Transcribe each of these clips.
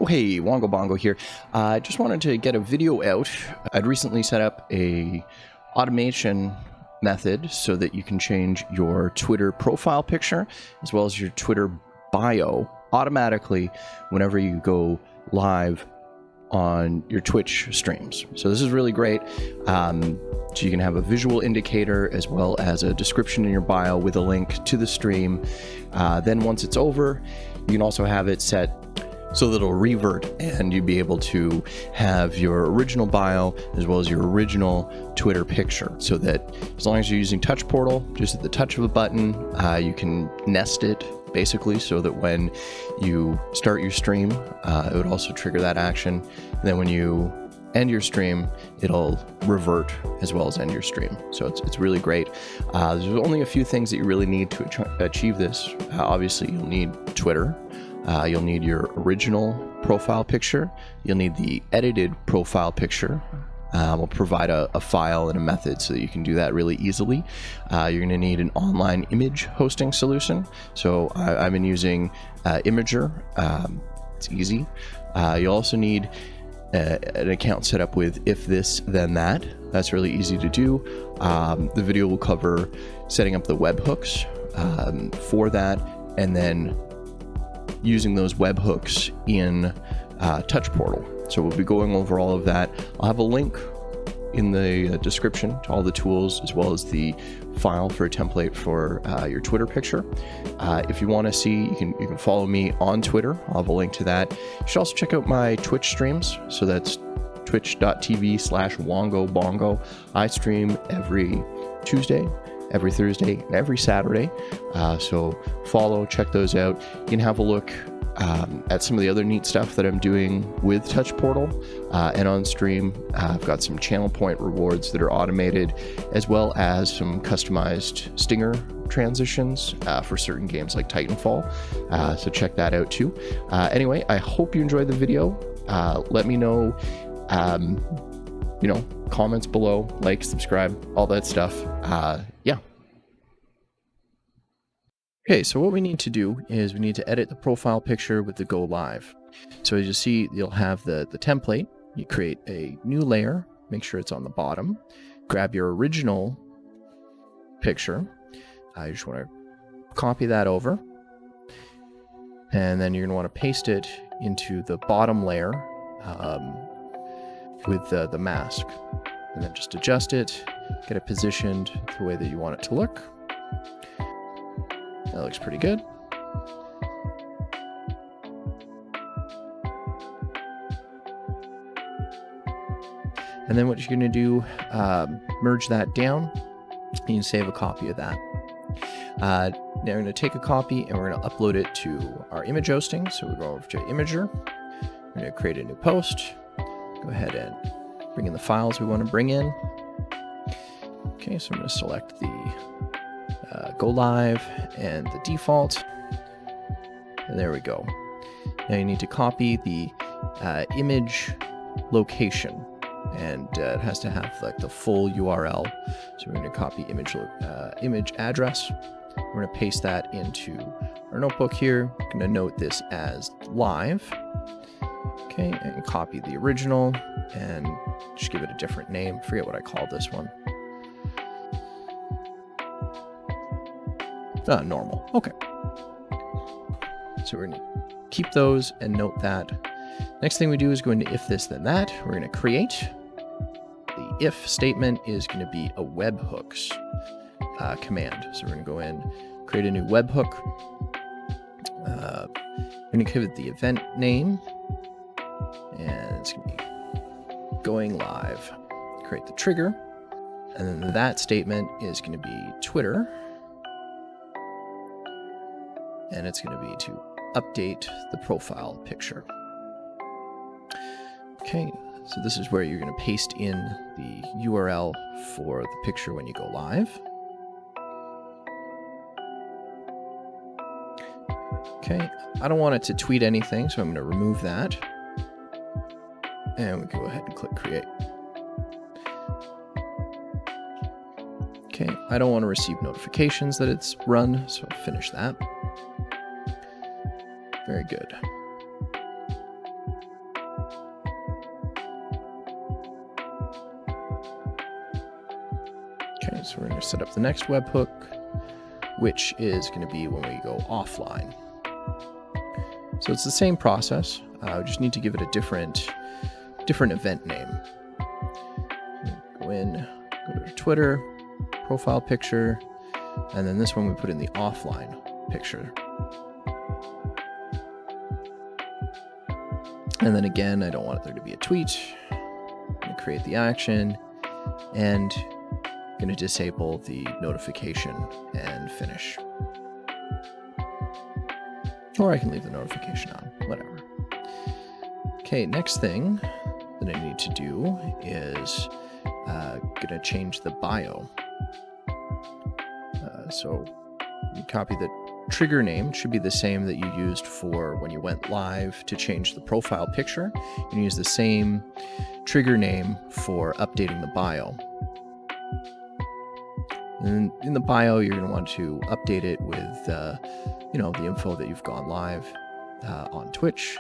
Oh, hey, Wongo Bongo here. I just wanted to get a video out. I'd recently set up a automation method so that you can change your Twitter profile picture as well as your Twitter bio automatically whenever you go live on your Twitch streams. So this is really great. So you can have a visual indicator as well as a description in your bio with a link to the stream. Then once it's over, you can also have it set so that it'll revert and you'll be able to have your original bio as well as your original Twitter picture, so that as long as you're using Touch Portal, just at the touch of a button, you can nest it basically, so that when you start your stream, it would also trigger that action. And then when you end your stream, it'll revert as well as end your stream. So it's really great. There's only a few things that you really need to achieve this. Obviously, you'll need Twitter. You'll need your original profile picture. You'll need the edited profile picture. We'll provide a file and a method so that you can do that really easily. You're going to need an online image hosting solution. So I've been using Imager. It's easy. You also need an account set up with If This Then That. That's really easy to do. The video will cover setting up the webhooks for that, and then using those webhooks in Touch Portal. So we'll be going over all of that. I'll have a link in the description to all the tools as well as the file for a template for your Twitter picture. If you want to see, you can follow me on Twitter. I'll have a link to that. You should also check out my Twitch streams. So that's twitch.tv/WongoBongo. I stream every Tuesday, every Thursday, and every Saturday. So follow, check those out. You can have a look at some of the other neat stuff that I'm doing with Touch Portal and on stream. I've got some channel point rewards that are automated, as well as some customized stinger transitions for certain games like Titanfall. So check that out too. Anyway, I hope you enjoyed the video. Let me know, comments below, like, subscribe, all that stuff. Yeah. Okay, so what we need to do is we need to edit the profile picture with the go live. So as you see, you'll have the template. You create a new layer, make sure it's on the bottom. Grab your original picture. You just want to copy that over. And then you're going to want to paste it into the bottom layer with the mask. And then just adjust it, get it positioned the way that you want it to look. That looks pretty good. And then what you're going to do, merge that down. You can save a copy of that. Now we're going to take a copy and we're going to upload it to our image hosting. So we go over to Imager. We're going to create a new post. Go ahead and bring in the files we want to bring in. Okay, so I'm going to select the go live and the default. And there we go. Now you need to copy the image location, and it has to have like the full URL. So we're going to copy image address. We're going to paste that into our notebook here. I'm going to note this as live. Okay, and copy the original and just give it a different name. I forget what I called this one. Normal. Okay. So we're going to keep those and note that. Next thing we do is go into If This Then That. We're going to create. The if statement is going to be a webhooks command. So we're going to go in, create a new webhook. We're going to give it the event name. And it's going to be going live. Create the trigger. And then that statement is going to be Twitter. And it's going to be to update the profile picture. Okay, so this is where you're going to paste in the URL for the picture when you go live. Okay, I don't want it to tweet anything, so I'm going to remove that. And we go ahead and click create. Okay, I don't want to receive notifications that it's run, so I'll finish that. Very good. Okay, so we're going to set up the next webhook, which is going to be when we go offline. So it's the same process. We just need to give it a different event name. Go to Twitter, profile picture, and then this one we put in the offline picture. And then again, I don't want there to be a tweet. I'm going to create the action and I'm going to disable the notification and finish. Or I can leave the notification on, whatever. Okay, next thing that I need to do is going to change the bio. So you copy the trigger name. It should be the same that you used for when you went live to change the profile picture. And use the same trigger name for updating the bio. And in the bio, you're going to want to update it with the info that you've gone live on Twitch.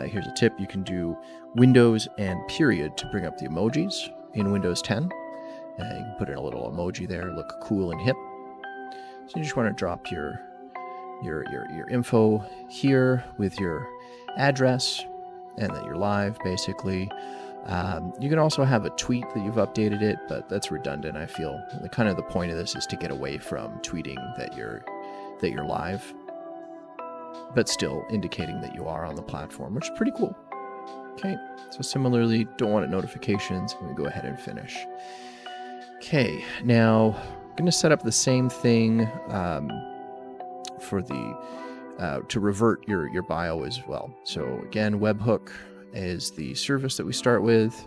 Here's a tip. You can do Windows and period to bring up the emojis in Windows 10. You can put in a little emoji there, look cool and hip. So you just want to drop your info here with your address and that you're live, basically. You can also have a tweet that you've updated it, but that's redundant, I feel. The point of this is to get away from tweeting that you're live, but still indicating that you are on the platform, which is pretty cool. Okay, so similarly, don't want it notifications. I'm going to go ahead and finish. Okay, now I'm going to set up the same thing for the to revert your bio as well. So again, webhook is the service that we start with.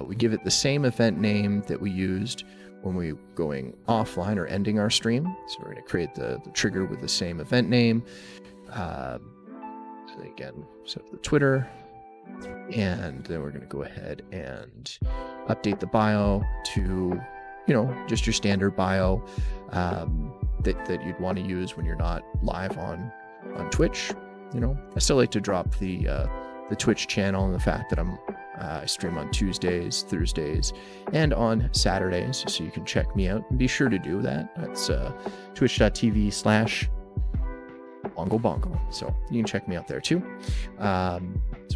We give it the same event name that we used when we were going offline or ending our stream. So we're going to create the trigger with the same event name. So again, set up the Twitter, and then we're going to go ahead and update the bio to, just your standard bio that you'd want to use when you're not live on Twitch. I still like to drop the Twitch channel and the fact that I stream on Tuesdays, Thursdays, and on Saturdays, so you can check me out. And be sure to do that. That's twitch.tv/BongoBongo. So you can check me out there too. So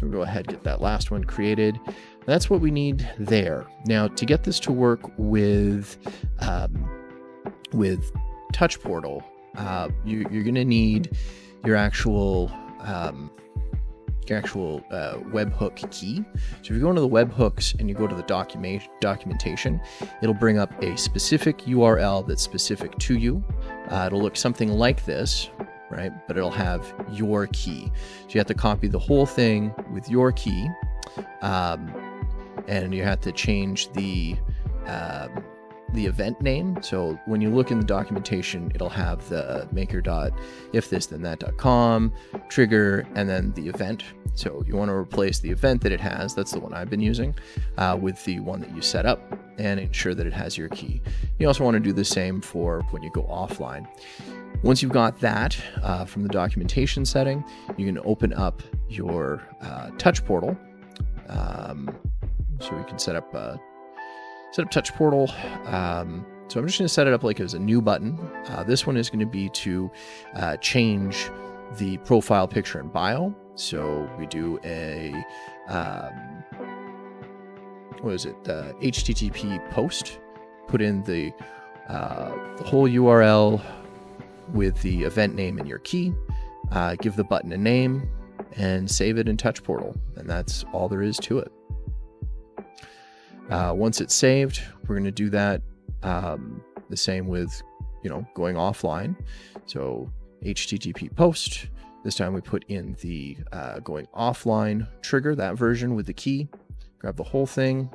we'll go ahead and get that last one created. That's what we need there. Now, to get this to work with Touch Portal, you're going to need your actual webhook key. So if you go into the webhooks and you go to the documentation, it'll bring up a specific URL that's specific to you. It'll look something like this, right? But it'll have your key. So you have to copy the whole thing with your key, and you have to change the event name. So when you look in the documentation, it'll have the maker.ifthisthenthat.com trigger and then the event. So you want to replace the event that it has, that's the one I've been using, with the one that you set up, and ensure that it has your key. You also want to do the same for when you go offline. Once you've got that from the documentation setting, you can open up your Touch Portal. So we can set up Touch Portal. So I'm just going to set it up like as a new button. This one is going to be to change the profile picture and bio. So we do a HTTP post. Put in the whole URL with the event name and your key. Give the button a name and save it in Touch Portal, and that's all there is to it. Once it's saved, we're going to do that the same with, going offline. So HTTP post. This time we put in the going offline trigger, that version with the key. Grab the whole thing.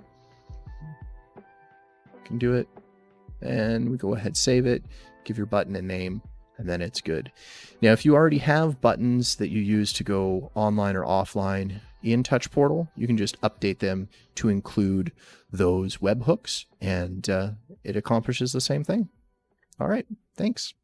You can do it. And we go ahead, save it, give your button a name, and then it's good. Now, if you already have buttons that you use to go online or offline in Touch Portal, you can just update them to include those webhooks, and it accomplishes the same thing. All right, thanks.